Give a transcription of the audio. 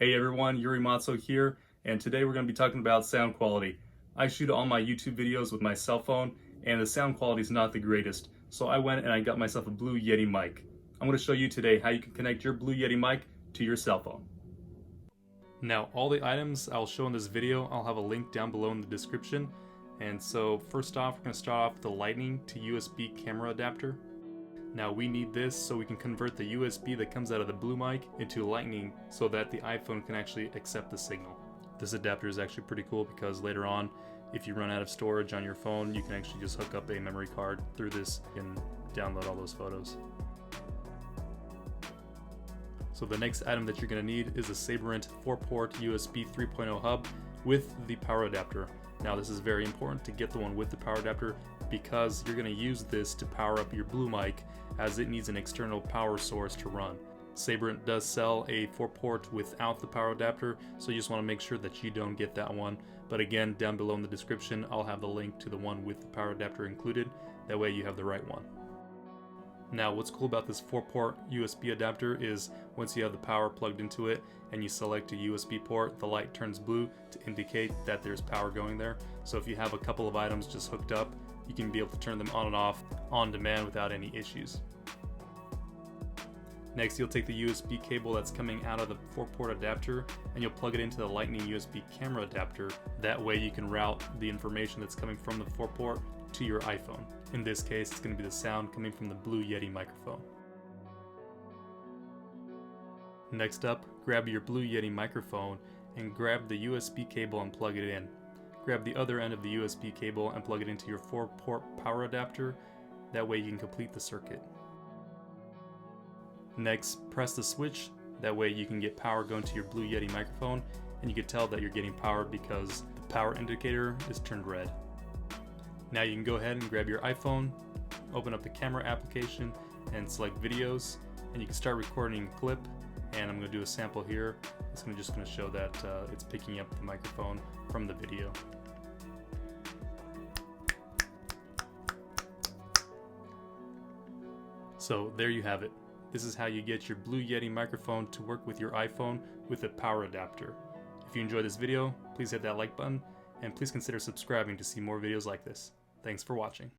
Hey everyone, Yuri Matzo here, and today we're going to be talking about sound quality. I shoot all my YouTube videos with my cell phone, and the sound quality is not the greatest, so I went and I got myself a Blue Yeti mic. I'm going to show you today how you can connect your Blue Yeti mic to your cell phone. Now, all the items I'll show in this video, I'll have a link down below in the description. And so first off, we're going to start off with the Lightning to USB camera adapter. Now we need this so we can convert the USB that comes out of the Blue mic into Lightning so that the iPhone can actually accept the signal. This adapter is actually pretty cool because later on, if you run out of storage on your phone, you can actually just hook up a memory card through this and download all those photos. So the next item that you're going to need is a Sabrent 4-port USB 3.0 hub with the power adapter. Now this is very important to get the one with the power adapter because you're going to use this to power up your Blue mic as it needs an external power source to run. Sabrent does sell a 4-port without the power adapter, so you just want to make sure that you don't get that one. But again, down below in the description, I'll have the link to the one with the power adapter included. That way you have the right one. Now what's cool about this 4-port USB adapter is once you have the power plugged into it and you select a USB port, the light turns blue to indicate that there's power going there. So if you have a couple of items just hooked up, you can be able to turn them on and off on demand without any issues. Next, you'll take the USB cable that's coming out of the 4-port adapter and you'll plug it into the Lightning USB camera adapter. That way you can route the information that's coming from the 4-port to your iPhone. In this case, it's going to be the sound coming from the Blue Yeti microphone. Next up, grab your Blue Yeti microphone and grab the USB cable and plug it in. Grab the other end of the USB cable and plug it into your 4-port power adapter. That way you can complete the circuit. Next, press the switch. That way you can get power going to your Blue Yeti microphone, and you can tell that you're getting power because the power indicator is turned red. Now you can go ahead and grab your iPhone, open up the camera application and select videos, and you can start recording a clip. And I'm going to do a sample here. It's just going to show that it's picking up the microphone from the video. So there you have it. This is how you get your Blue Yeti microphone to work with your iPhone with a power adapter. If you enjoyed this video, please hit that like button and please consider subscribing to see more videos like this. Thanks for watching.